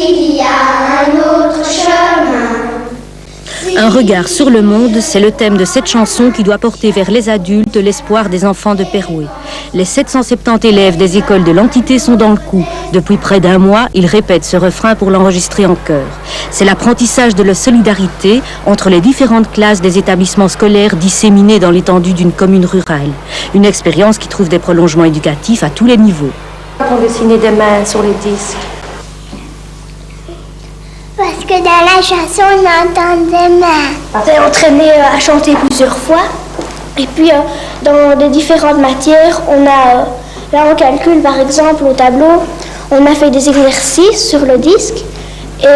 il y a un autre chemin. Un regard sur le monde, c'est le thème de cette chanson qui doit porter vers les adultes l'espoir des enfants de Perouet. Les 770 élèves des écoles de l'entité sont dans le coup. Depuis près d'un mois, ils répètent ce refrain pour l'enregistrer en chœur. C'est l'apprentissage de la solidarité entre les différentes classes des établissements scolaires disséminés dans l'étendue d'une commune rurale. Une expérience qui trouve des prolongements éducatifs à tous les niveaux. On dessinait des mains sur les disques. Parce que dans la chanson, on entend des mains. On s'est entraîné à chanter plusieurs fois. Et puis, dans des différentes matières, là on calcule par exemple au tableau, on a fait des exercices sur le disque. Et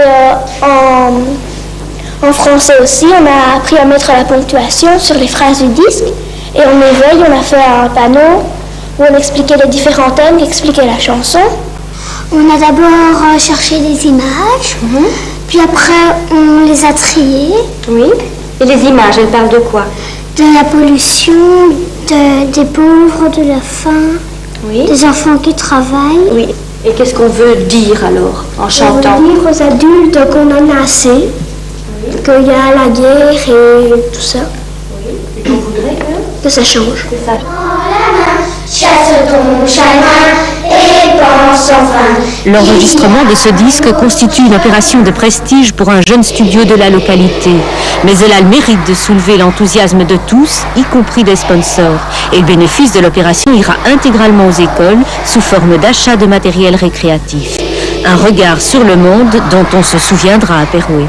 en français aussi, on a appris à mettre la ponctuation sur les phrases du disque. Et en éveil, on a fait un panneau où on expliquait les différents thèmes, expliquait la chanson. On a d'abord cherché des images, puis après on les a triées. Oui. Et les images, elles parlent de quoi? De la pollution, des pauvres, de la faim, oui. Des enfants qui travaillent. Oui. Et qu'est-ce qu'on veut dire alors en chantant? On veut dire aux adultes qu'on en a assez, oui. Qu'il y a la guerre et tout ça. Oui. Et qu'on voudrait que ça change. Que ça... Chasse ton chagrin et pense enfin. L'enregistrement de ce disque constitue une opération de prestige pour un jeune studio de la localité. Mais elle a le mérite de soulever l'enthousiasme de tous, y compris des sponsors. Et le bénéfice de l'opération ira intégralement aux écoles sous forme d'achat de matériel récréatif. Un regard sur le monde dont on se souviendra à Perouet.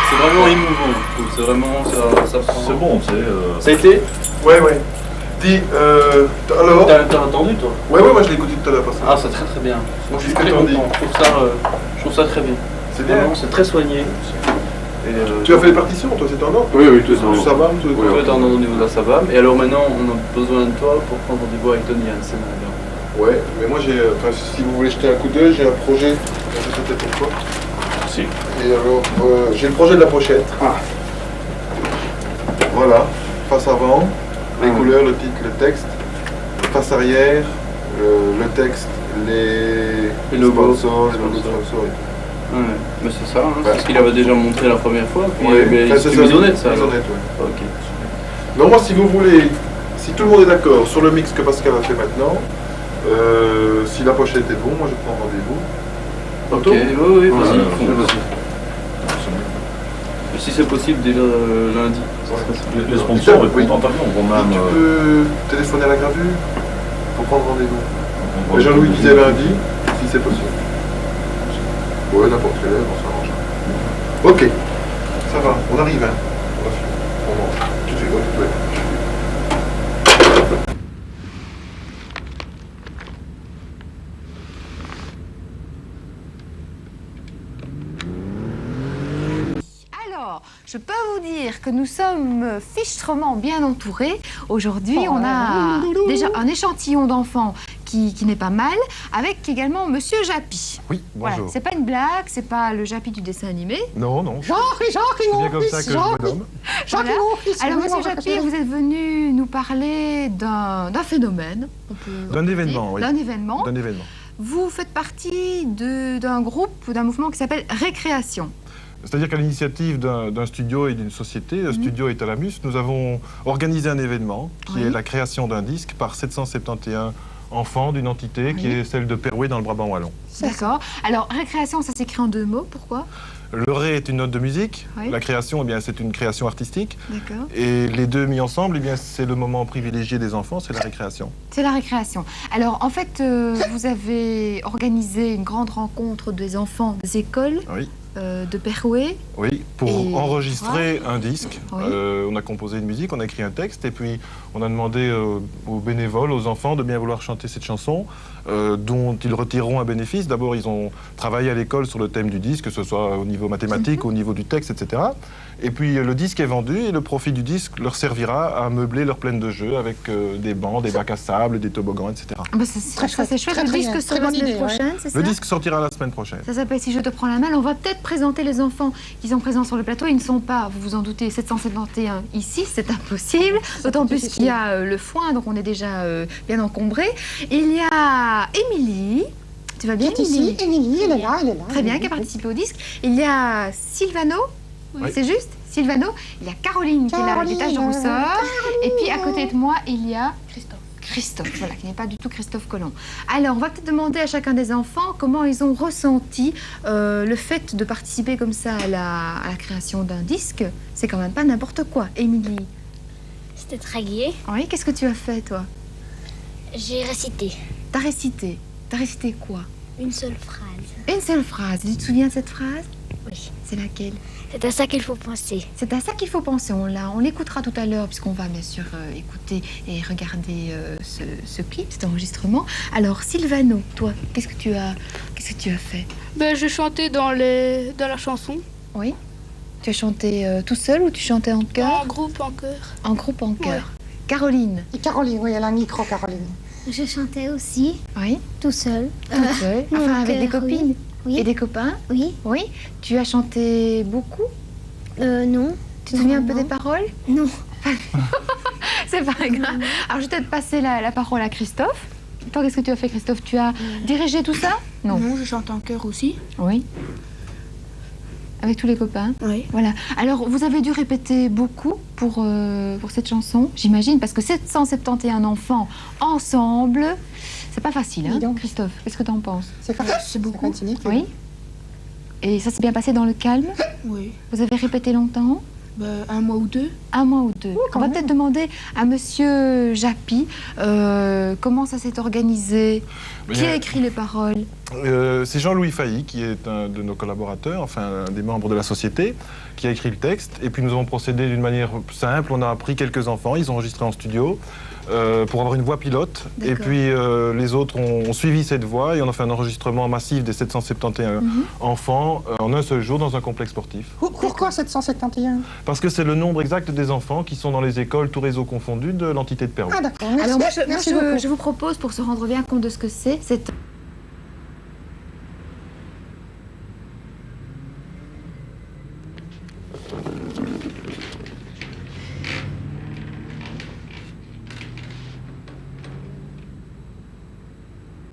C'est vraiment émouvant, je trouve. C'est vraiment ça. C'est bon, c'est. Ça a été? Ouais. Dis, Alors T'as entendu, toi? Ouais, moi je l'ai écouté tout à l'heure. Ah, c'est très très bien. Moi, je suis Qu'est-ce très que t'en dis? content. Je trouve ça très bien. C'est bien. Vraiment, c'est très soigné. Et, Tu as fait les partitions, toi, c'est en ordre? Oui, oui, tout ça. Ça va, tout Tout est en ordre au niveau de la SABAM. Et alors maintenant, on a besoin de toi pour prendre rendez-vous avec Tony Hansen. Ouais, mais moi j'ai. Enfin, si vous voulez jeter un coup d'œil, j'ai un projet. Je sais peut-être pourquoi. Si. Et alors, j'ai le projet de la pochette. Ah. Voilà, face avant, les couleurs, le titre, le texte. Face arrière, le texte, les logos. sponsors, les logos sponsors et tout. Ouais, mais c'est ça, hein, c'est ce qu'il avait déjà montré la première fois. Puis, Ouais, mais enfin, c'est ça. maisonnette, ça. alors. Maisonnette, ouais. Ok. Donc moi, si vous voulez, si tout le monde est d'accord sur le mix que Pascal a fait maintenant, si la pochette est bon, moi je prends rendez-vous. Ok, Tantôt oui, vas-y. vas-y. Si c'est possible, déjà lundi. Ça serait super. Les sponsors Oui. répondent entièrement. On va même. Tu peux téléphoner à la gravure pour prendre rendez-vous. on va- Jean-Louis disait lundi, si c'est possible. Ouais, n'importe quelle heure, on s'arrange. Ok, ça va, on arrive, hein. On va finir. On mange. Tu fais quoi, tu peux. Alors, je peux vous dire que nous sommes fichtrement bien entourés. Aujourd'hui, on a déjà un échantillon d'enfants qui n'est pas mal, avec également Monsieur Japy. Oui, Voilà, bonjour. c'est pas une blague, c'est pas le Japy du dessin animé. Non, non. Jacques, C'est bien comme ça que je me nomme. Voilà. Alors, Monsieur Japy, vous êtes venu nous parler d'un phénomène. D'un événement, oui. D'un événement. D'un événement. Vous faites partie d'un groupe ou d'un mouvement qui s'appelle Récréation. C'est-à-dire qu'à l'initiative d'un studio et d'une société, le studio Etalamus, nous avons organisé un événement qui Oui. est la création d'un disque par 771 enfants d'une entité qui Oui. est celle de Perouet dans le Brabant wallon. D'accord. Alors, Récréation, ça s'écrit en 2 mots. Pourquoi? Le ré est une note de musique, Oui. la création, eh bien, c'est une création artistique, D'accord. et les deux mis ensemble, eh bien, c'est le moment privilégié des enfants, c'est la récréation. C'est la récréation. Alors, en fait, vous avez organisé une grande rencontre des enfants des écoles Oui. de Perouet. Oui, pour Et enregistrer un disque, Oui. on a composé une musique, on a écrit un texte, et puis on a demandé aux bénévoles, aux enfants, de bien vouloir chanter cette chanson, dont ils retireront un bénéfice. D'abord, ils ont travaillé à l'école sur le thème du disque, que ce soit au niveau mathématique, au niveau du texte, etc. Et puis le disque est vendu, et le profit du disque leur servira à meubler leur plaine de jeu avec des bancs, des bacs à sable, des toboggans, etc. Ah bah, ça, Très c'est chouette, chouette. très, Le très disque bien. sort Très la bonne semaine idée, ouais. prochaine, c'est ça? Le disque sortira la semaine prochaine. Ça s'appelle Si je te prends la main. On va peut-être présenter les enfants qui sont présents sur le plateau. Ils ne sont pas, vous vous en doutez, 771 ici, c'est impossible. D'autant plus qu'il y a le foin, donc on est déjà bien encombré. Il y a Émilie. Tu vas bien, Qui est ici, Émilie, elle est là, elle est là. Très bien, qui a participé au disque. Il y a Sylvano, Oui. c'est juste Sylvano. Il y a Caroline qui est là avec des taches de rousseur. Et puis à côté de moi, il y a Christophe, voilà, qui n'est pas du tout Christophe Colomb. Alors, on va peut-être demander à chacun des enfants comment ils ont ressenti le fait de participer comme ça à la création d'un disque. C'est quand même pas n'importe quoi. Émilie, C'était très gai. oui, qu'est-ce que tu as fait, toi? J'ai récité T'as récité. T'as récité quoi? une seule phrase. Une seule phrase. Tu te souviens de cette phrase? Oui. C'est laquelle? C'est à ça qu'il faut penser. C'est à ça qu'il faut penser. On l'écoutera tout à l'heure, puisqu'on va bien sûr écouter et regarder ce clip, cet enregistrement. Alors, Sylvano, toi, qu'est-ce que tu as fait? Ben, je chantais dans la chanson, Oui. Tu as chanté tout seul ou tu chantais en chœur? en groupe, en chœur. En groupe, en chœur. Caroline. Et Caroline, oui, elle a un micro, Caroline. Je chantais aussi, Oui. tout seul. Toute seule. non, Enfin, avec en des chœur, copines. Oui. Et des copains. Oui. Oui. Tu as chanté beaucoup. Non. Tu te souviens un peu Non. des paroles? Non. C'est pas grave. Alors, je vais peut-être passer la parole à Christophe. Toi, qu'est-ce que tu as fait, Christophe? Tu as dirigé tout ça? Non. je chante en chœur aussi. Oui. Avec tous les copains? Oui. Voilà. Alors, vous avez dû répéter beaucoup pour cette chanson, j'imagine, parce que 771 enfants ensemble, c'est pas facile, hein, Dis donc. Christophe? Qu'est-ce que t'en penses? C'est beaucoup. Oui. Et ça s'est bien passé dans le calme? Oui. Vous avez répété longtemps? Ben, 1 mois ou 2. Un mois ou deux. quand On va même. peut-être demander à Monsieur Japy comment ça s'est organisé. Qui a écrit les paroles? C'est Jean-Louis Failly, qui est un de nos collaborateurs, enfin un des membres de la société, qui a écrit le texte. Et puis nous avons procédé d'une manière simple. On a pris quelques enfants, ils ont enregistré en studio. pour avoir une voix pilote. Et D'accord. puis les autres ont suivi cette voix et on a fait un enregistrement massif des 771 enfants en un seul jour dans un complexe sportif. Pourquoi 771? Parce que c'est le nombre exact des enfants qui sont dans les écoles, tout réseau confondu, de l'entité de Perros. Ah d'accord, merci. Alors moi, Merci beaucoup. je vous propose, pour se rendre bien compte de ce que c'est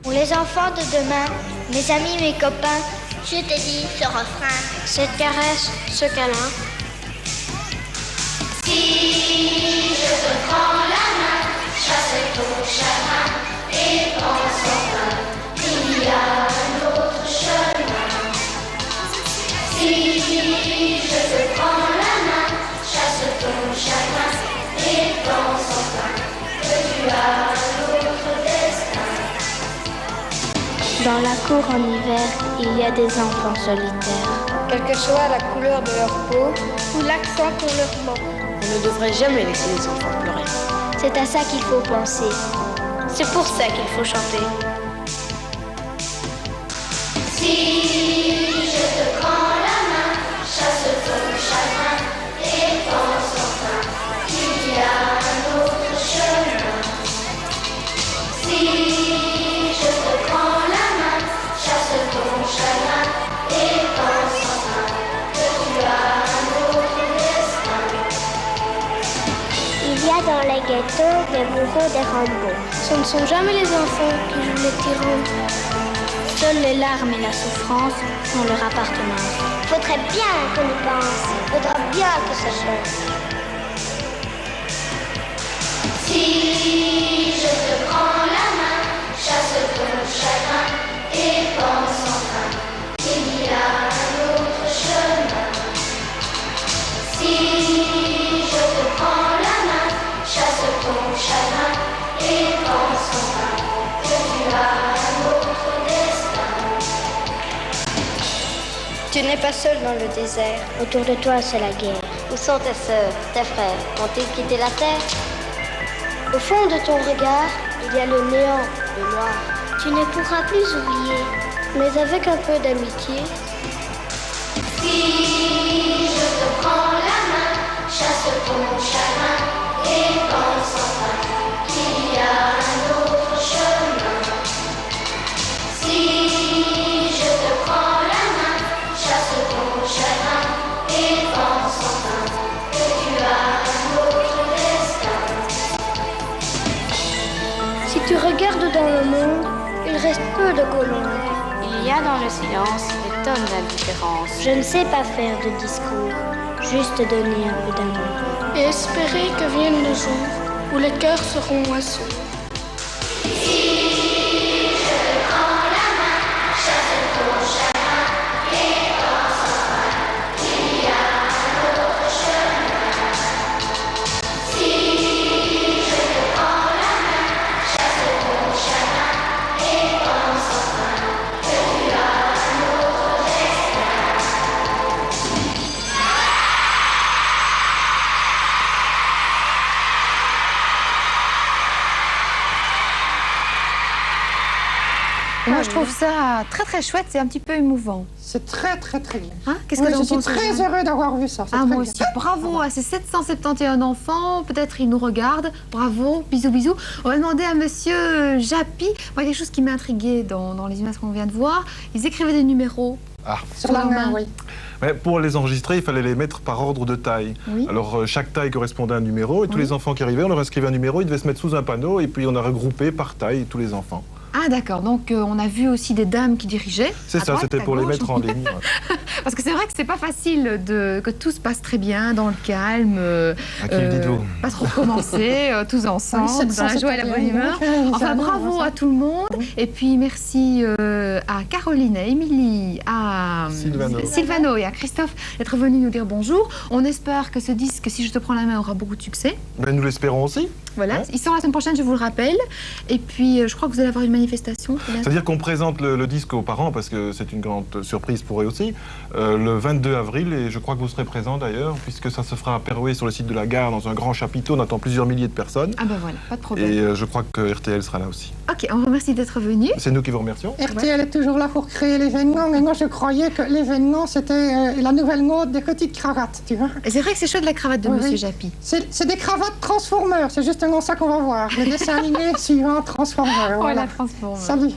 Pour les enfants de demain, mes amis, mes copains, je te dis ce refrain, cette caresse, ce câlin. Si je te prends la main, chasse ton chagrin et pense enfin qu'il y a un autre chemin. Si je te prends la main, chasse ton chagrin et pense enfin que tu as un autre destin. Dans la cour en hiver, il y a des enfants solitaires. Quelle que soit la couleur de leur peau ou l'accent qu'on leur ment. On ne devrait jamais laisser les enfants pleurer. C'est à ça qu'il faut penser. C'est pour ça qu'il faut chanter. Si je te prends la main, chasse ton chagrin et pense enfin qu'il y a un autre chemin. Si je te prends la main, chasse ton chagrin et pense enfin que tu as un autre destin. Il y a dans les ghettos des bourreaux, des Rambo. Ce ne sont jamais les enfants qui jouent les tyrans. Seules les larmes et la souffrance sont leur appartenance. Faudrait bien qu'on y pense, faudra bien que ça change. Si je te prends la main, chasse ton chagrin et pense enfin qu'il y a un autre chemin. Si je te prends la main, chasse ton chagrin et pense enfin que tu as un autre destin. Tu n'es pas seul dans le désert. Autour de toi, c'est la guerre. Où sont tes sœurs, tes frères? Ont-ils quitté la terre? Au fond de ton regard, il y a le néant, le noir. Tu ne pourras plus oublier, mais avec un peu d'amitié. Si je te prends la main, chasse ton chagrin et pense enfin qu'il y a un autre chemin. Si je te prends la main, chasse ton chagrin et pense enfin que tu as un autre destin. Si tu regardes dans le monde, il reste peu de colons. Il y a dans le silence des tonnes d'indifférence. Je ne sais pas faire de discours, juste donner un peu d'amour. Et espérer que viennent le jour où les cœurs seront oiseaux. Si je te prends la main, chasse ton chagrin et pense enfin qu'il y a un autre chemin. Si je te prends la main, chasse ton chagrin et pense enfin que tu as un autre destin. Et moi, je trouve ça très très chouette, c'est un petit peu émouvant. C'est très très très bien. Hein? Qu'est-ce Oui, que t'en je suis penses, très Jeanne? heureux d'avoir vu ça. c'est Ah, très moi bien. aussi. Bravo à ces 771 enfants. Peut-être ils nous regardent. Bravo. Bisous, bisous. On va demander à monsieur Japy. Moi, quelque chose qui m'a intriguée dans les images qu'on vient de voir. Ils écrivaient des numéros. Ah. Sur la main, oui. Mais pour les enregistrer, il fallait les mettre par ordre de taille. Oui. Alors chaque taille correspondait à un numéro et tous les enfants qui arrivaient, on leur inscrivait un numéro, ils devaient se mettre sous un panneau et puis on a regroupé par taille tous les enfants. Ah, d'accord. Donc, on a vu aussi des dames qui dirigeaient. C'est à ça, droite, c'était à pour les gauche. mettre en ligne. Parce que c'est vrai que c'est pas facile que tout se passe très bien, dans le calme. À qui le dites-vous? Pas trop recommencer, tous ensemble, dans la joie et la bonne humeur. Enfin, bravo à tout le monde. Et puis, merci à Caroline, à Émilie, à Sylvano et à Christophe d'être venus nous dire bonjour. On espère que ce disque, Si je te prends la main, aura beaucoup de succès. Ben, nous l'espérons aussi. Voilà, Hein il sort la semaine prochaine, je vous le rappelle. Et puis, je crois que vous allez avoir une manifestation. C'est-à-dire qu'on présente le disque aux parents, parce que c'est une grande surprise pour eux aussi, le 22 avril, et je crois que vous serez présents d'ailleurs, puisque ça se fera à Perouet sur le site de la gare, dans un grand chapiteau, on attend plusieurs milliers de personnes. Ah ben voilà, pas de problème. Et je crois que RTL sera là aussi. Ok, on vous remercie d'être venu. C'est nous qui vous remercions. RTL est toujours là pour créer l'événement, mais moi je croyais que l'événement c'était la nouvelle mode des petites cravates, tu vois. Et c'est vrai que c'est chouette la cravate de Oui, Monsieur oui. Japy. C'est des cravates Transformers, c'est justement ça qu'on va voir. Le dessin animé suivant Transformers. Voilà, Voilà. transforme. Salut.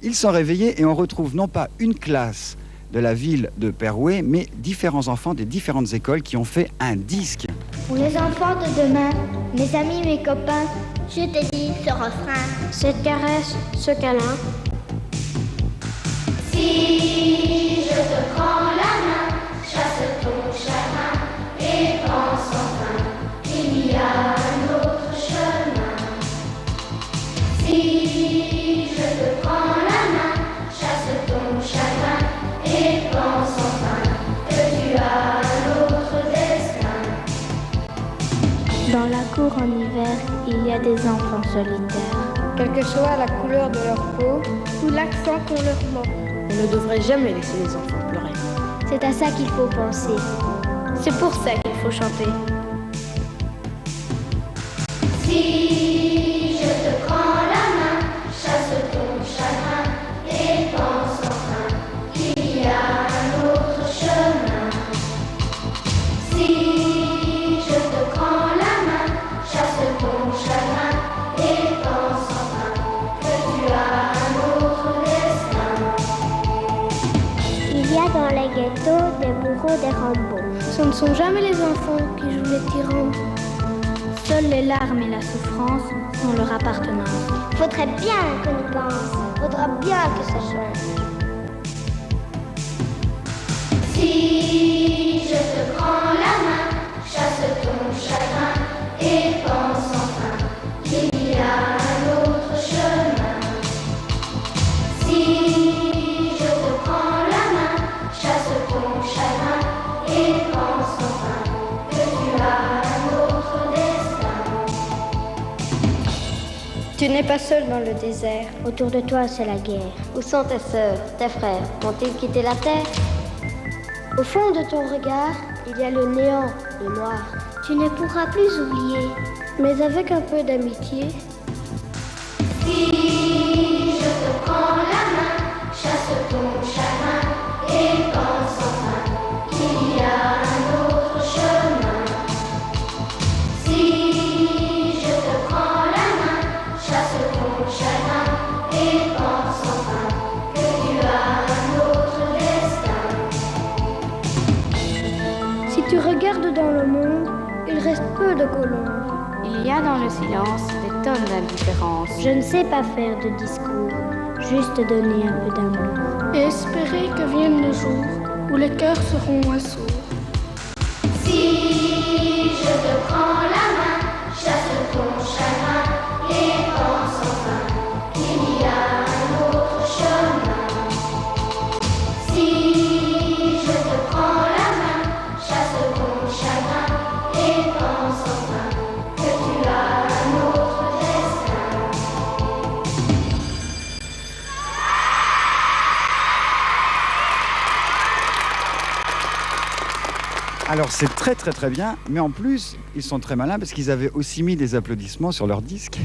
Ils sont réveillés et on retrouve non pas une classe de la ville de Perouet, mais différents enfants des différentes écoles qui ont fait un disque. Pour les enfants de demain, mes amis, mes copains, je te dis ce refrain, cette caresse, ce câlin. Si je te prends la main, chasse ton chagrin et pense enfin qu'il y a un autre chemin. Si je te prends la main, chasse ton chagrin et pense enfin que tu as un autre destin. Dans la cour en hiver, il y a des enfants solitaires. Quelle que soit la couleur de leur peau ou l'accent qu'on leur ment. On ne devrait jamais laisser les enfants pleurer. C'est à ça qu'il faut penser. C'est pour ça qu'il faut chanter. Si je te prends la main, chasse ton chagrin et pense enfin qu'il y a un autre chemin. Si je te prends la main, chasse ton chagrin et pense enfin que tu as un autre destin. Il y a dans les ghettos des bourreaux, des Rambo. Ce ne sont jamais les enfants qui jouent les tyrans. Seules les larmes et la souffrance sont leur appartenance. Faudrait bien que nous pense, faudra bien que ça change. Si je te prends la main, chasse ton chagrin et pense enfin qu'il y a un autre chemin. Si je te prends la main, chasse ton chagrin et pense enfin que tu as un autre destin. Tu n'es pas seul dans le désert. Autour de toi, c'est la guerre. Où sont tes sœurs, tes frères? Ont-ils quitté la terre? Au fond de ton regard, il y a le néant, le noir. Tu ne pourras plus oublier, mais avec un peu d'amitié. Si je te prends la main, chasse ton chagrin et pense enfin qu'il y a un autre chemin. Si je te prends la main, chasse ton chagrin et pense enfin que tu as un autre destin. Si tu regardes dans le monde, il reste peu de colombes. Il y a dans le silence des tonnes d'indifférence. Je ne sais pas faire de discours, juste donner un peu d'amour. Et espérer que vienne le jour où les cœurs seront assourds. Si je te prends la main, chasse ton chagrin et pense enfin qu'il y a un autre chemin. Si je te prends la main, chasse ton chagrin et pense enfin que tu as un autre destin. Alors c'est très très très bien, mais en plus ils sont très malins parce qu'ils avaient aussi mis des applaudissements sur leur disque.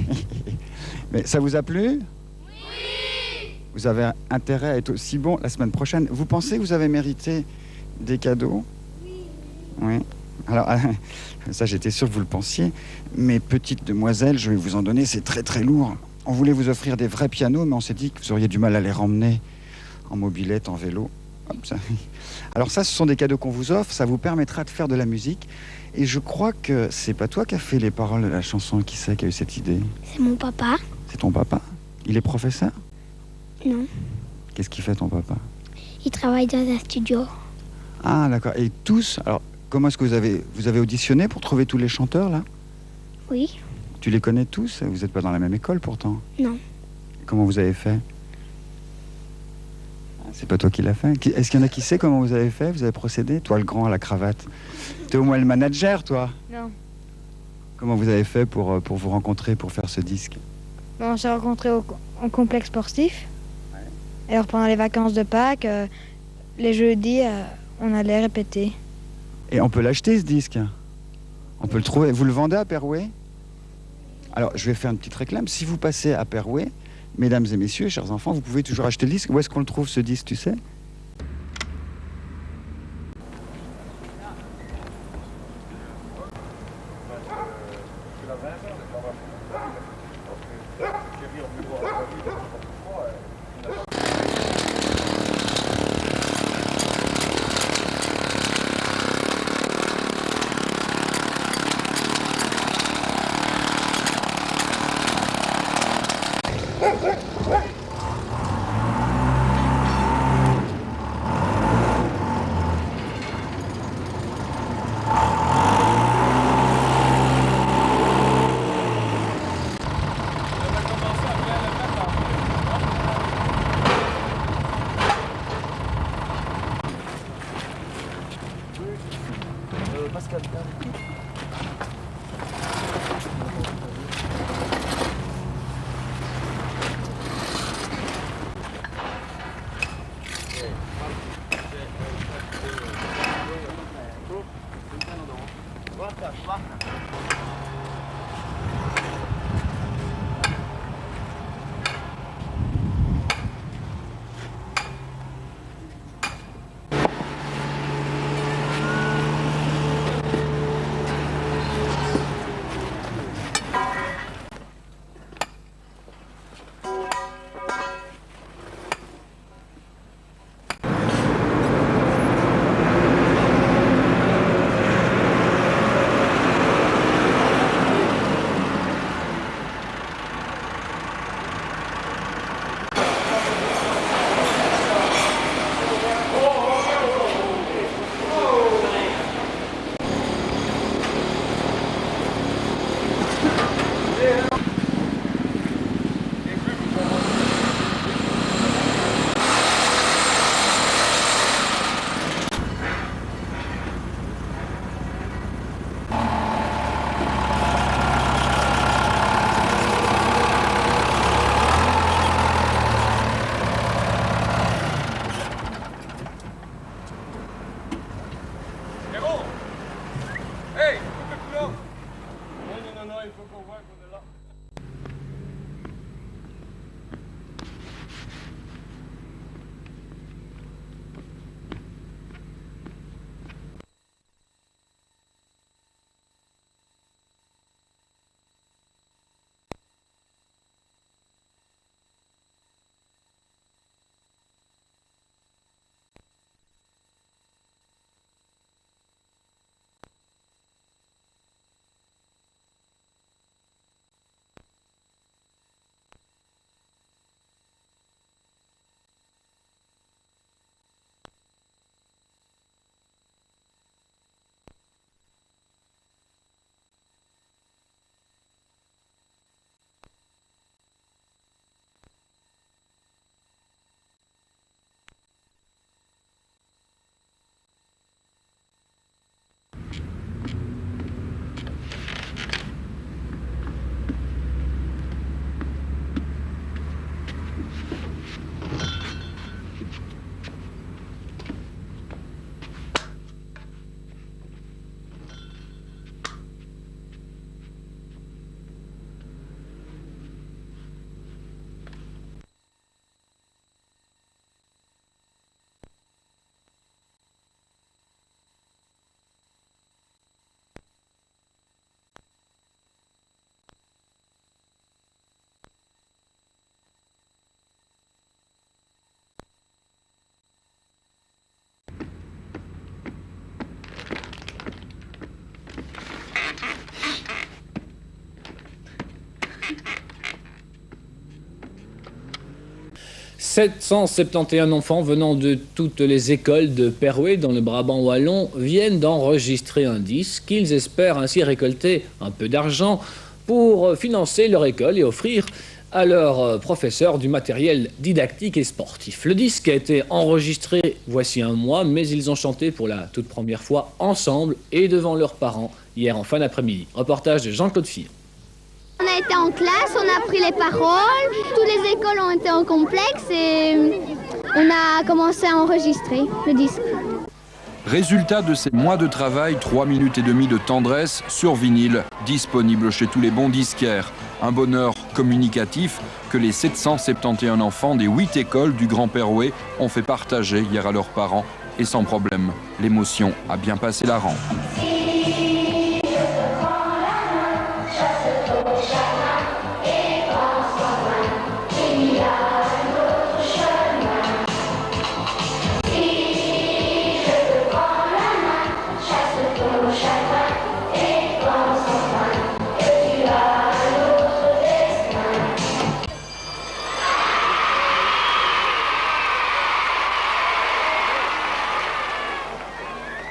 Mais ça vous a plu ? Vous avez intérêt à être aussi bon la semaine prochaine. Vous pensez que vous avez mérité des cadeaux? Oui. Alors, ça, j'étais sûr que vous le pensiez. Mais petite demoiselle, je vais vous en donner, c'est très très lourd. On voulait vous offrir des vrais pianos, mais on s'est dit que vous auriez du mal à les ramener en mobilette, en vélo. Hop, ça. Alors ça, ce sont des cadeaux qu'on vous offre, ça vous permettra de faire de la musique. Et je crois que c'est pas toi qui as fait les paroles de la chanson, qui c'est qui a eu cette idée? C'est mon papa. C'est ton papa? Il est professeur? Non. Qu'est-ce qu'il fait ton papa? Il travaille dans un studio. Ah d'accord. Et tous, alors comment est-ce que vous avez auditionné pour trouver tous les chanteurs là? Oui. Tu les connais tous? Vous n'êtes pas dans la même école pourtant. Non. Comment vous avez fait? C'est pas toi qui l'as fait? Est-ce qu'il y en a qui sait comment vous avez fait? Vous avez procédé? Toi le grand à la cravate. T'es au moins le manager toi? Non. Comment vous avez fait pour vous rencontrer, pour faire ce disque? On s'est rencontrés au complexe sportif. Et alors pendant les vacances de Pâques, les jeudis, on allait répéter. Et on peut l'acheter ce disque? On peut le trouver? Vous le vendez à Perouet? Alors je vais faire une petite réclame. Si vous passez à Perouet, mesdames et messieurs, chers enfants, vous pouvez toujours acheter le disque. Où est-ce qu'on le trouve ce disque, tu sais? 771 enfants venant de toutes les écoles de Perouet dans le Brabant wallon viennent d'enregistrer un disque qu'ils espèrent ainsi récolter un peu d'argent pour financer leur école et offrir à leurs professeurs du matériel didactique et sportif. Le disque a été enregistré voici un mois, mais ils ont chanté pour la toute première fois ensemble et devant leurs parents hier en fin d'après-midi. Reportage de Jean-Claude Fillon. On a été en classe, on a appris les paroles, toutes les écoles ont été en complexe et on a commencé à enregistrer le disque. Résultat de ces mois de travail, 3 minutes et demie de tendresse sur vinyle, disponible chez tous les bons disquaires. Un bonheur communicatif que les 771 enfants des 8 écoles du Grand Perouet ont fait partager hier à leurs parents. Et sans problème, l'émotion a bien passé la rampe.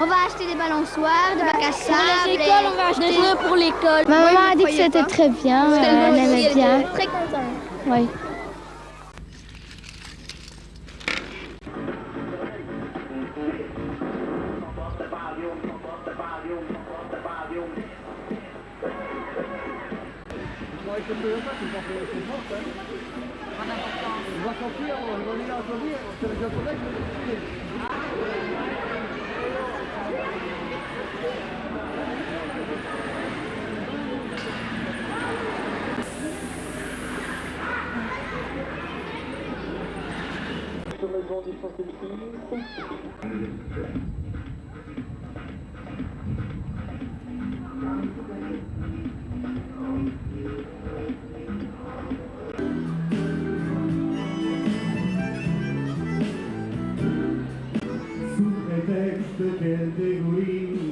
On va acheter des balançoires, des bacs à sable. Pour les écoles, on va acheter des jeux pour l'école. Ma maman a dit que c'était très bien, elle aimait bien. Très content. Oui. Quel dégouline.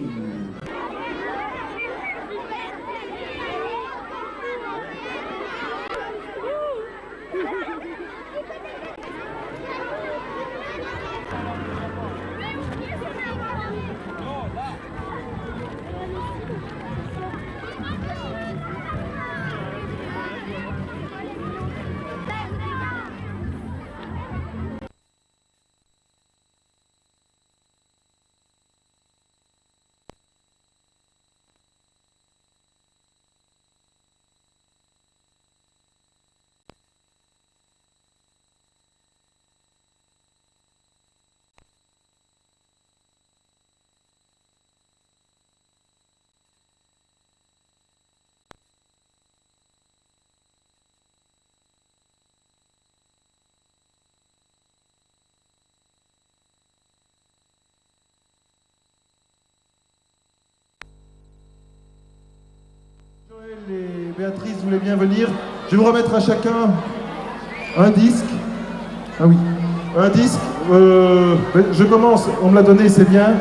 Joël et Béatrice voulaient bien venir. Je vais vous remettre à chacun un disque. Ah oui, un disque. Je commence, on me l'a donné, c'est bien.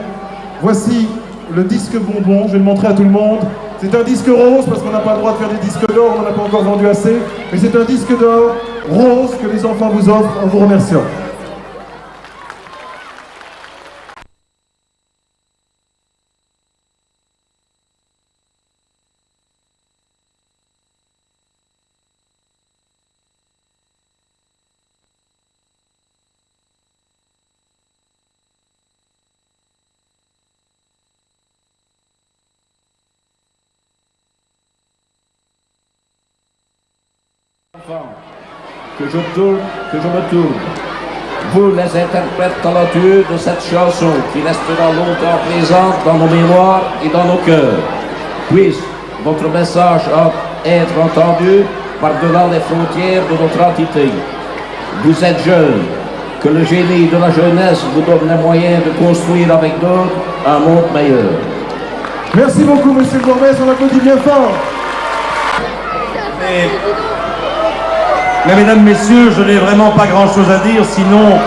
Voici le disque bonbon, je vais le montrer à tout le monde. C'est un disque rose parce qu'on n'a pas le droit de faire des disques d'or, on n'en a pas encore vendu assez. Mais c'est un disque d'or rose que les enfants vous offrent en vous remerciant. Que je me tourne, vous les interprètes talentueux de cette chanson qui restera longtemps présente dans nos mémoires et dans nos cœurs. Puisse votre message être entendu par-delà les frontières de notre entité. Vous êtes jeunes, que le génie de la jeunesse vous donne les moyens de construire avec d'autres un monde meilleur. Merci beaucoup, monsieur le bourgmestre, on applaudit bien fort. Mais mesdames, messieurs, je n'ai vraiment pas grand-chose à dire, sinon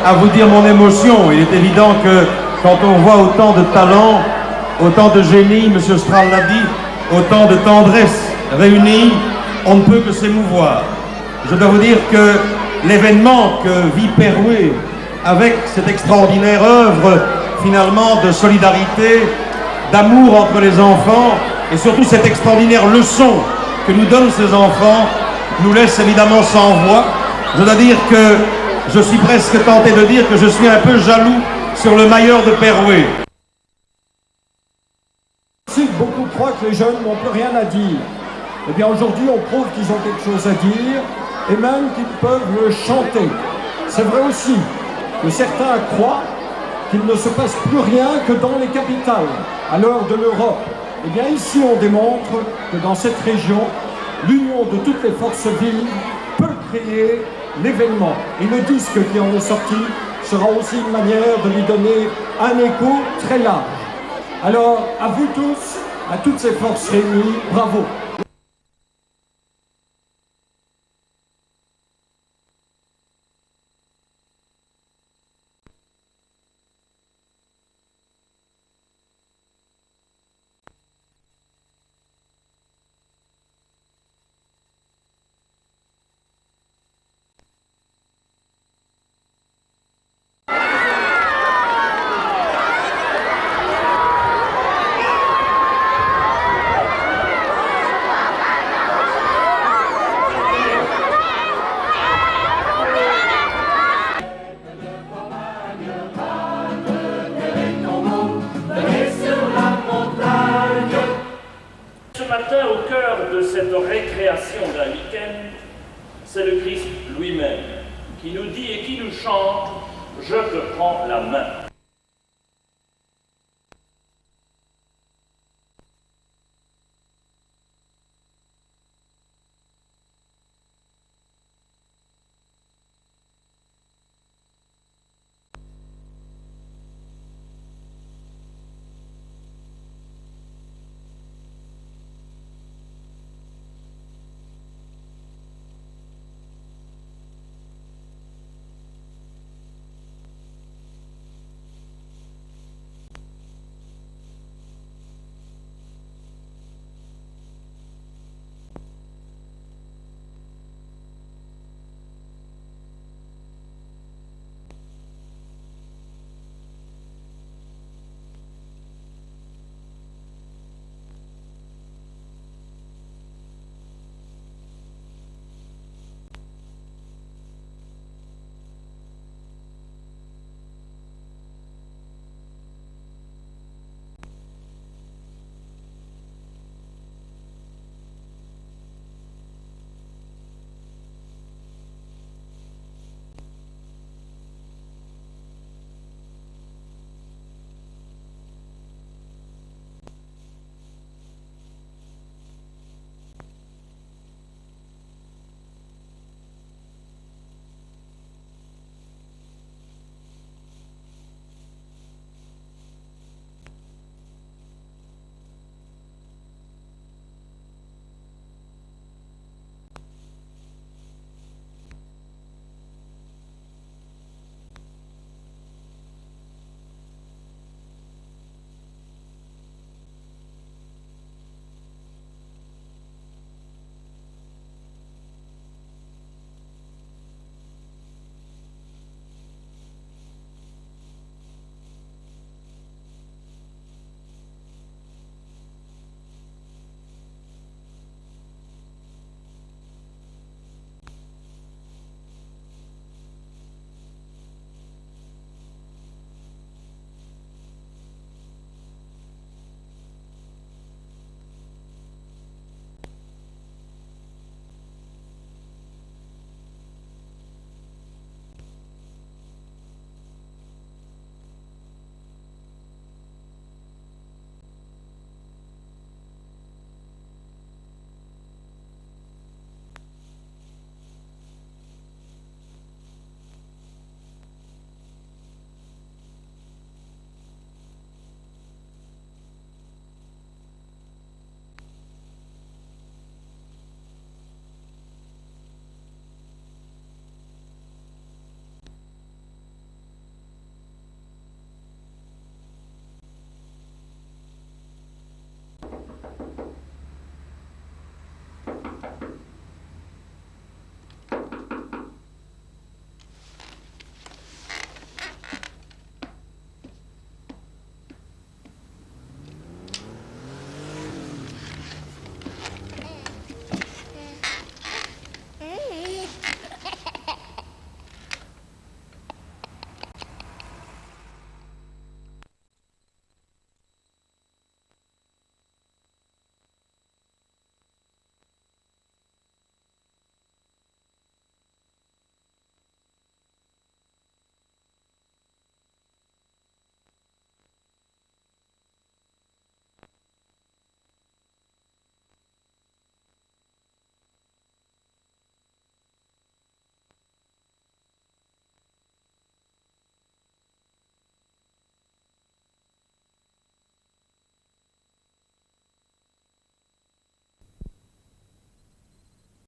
à vous dire mon émotion. Il est évident que quand on voit autant de talent, autant de génie, monsieur Strahl l'a dit, autant de tendresse réunie, on ne peut que s'émouvoir. Je dois vous dire que l'événement que vit Perouet avec cette extraordinaire œuvre finalement de solidarité, d'amour entre les enfants et surtout cette extraordinaire leçon que nous donnent ces enfants nous laisse évidemment sans voix. Je dois dire que je suis presque tenté de dire que je suis un peu jaloux sur le Mailleur de Perouet. Si beaucoup croient que les jeunes n'ont plus rien à dire, eh bien aujourd'hui on prouve qu'ils ont quelque chose à dire et même qu'ils peuvent le chanter. C'est vrai aussi que certains croient qu'il ne se passe plus rien que dans les capitales, à l'heure de l'Europe. Eh bien ici on démontre que dans cette région, l'union de toutes les forces vives peut créer l'événement. Et le disque qui en est sorti sera aussi une manière de lui donner un écho très large. Alors, à vous tous, à toutes ces forces réunies, bravo. Au cœur de cette récréation d'un week-end, c'est le Christ lui-même qui nous dit et qui nous chante « Je te prends la main ».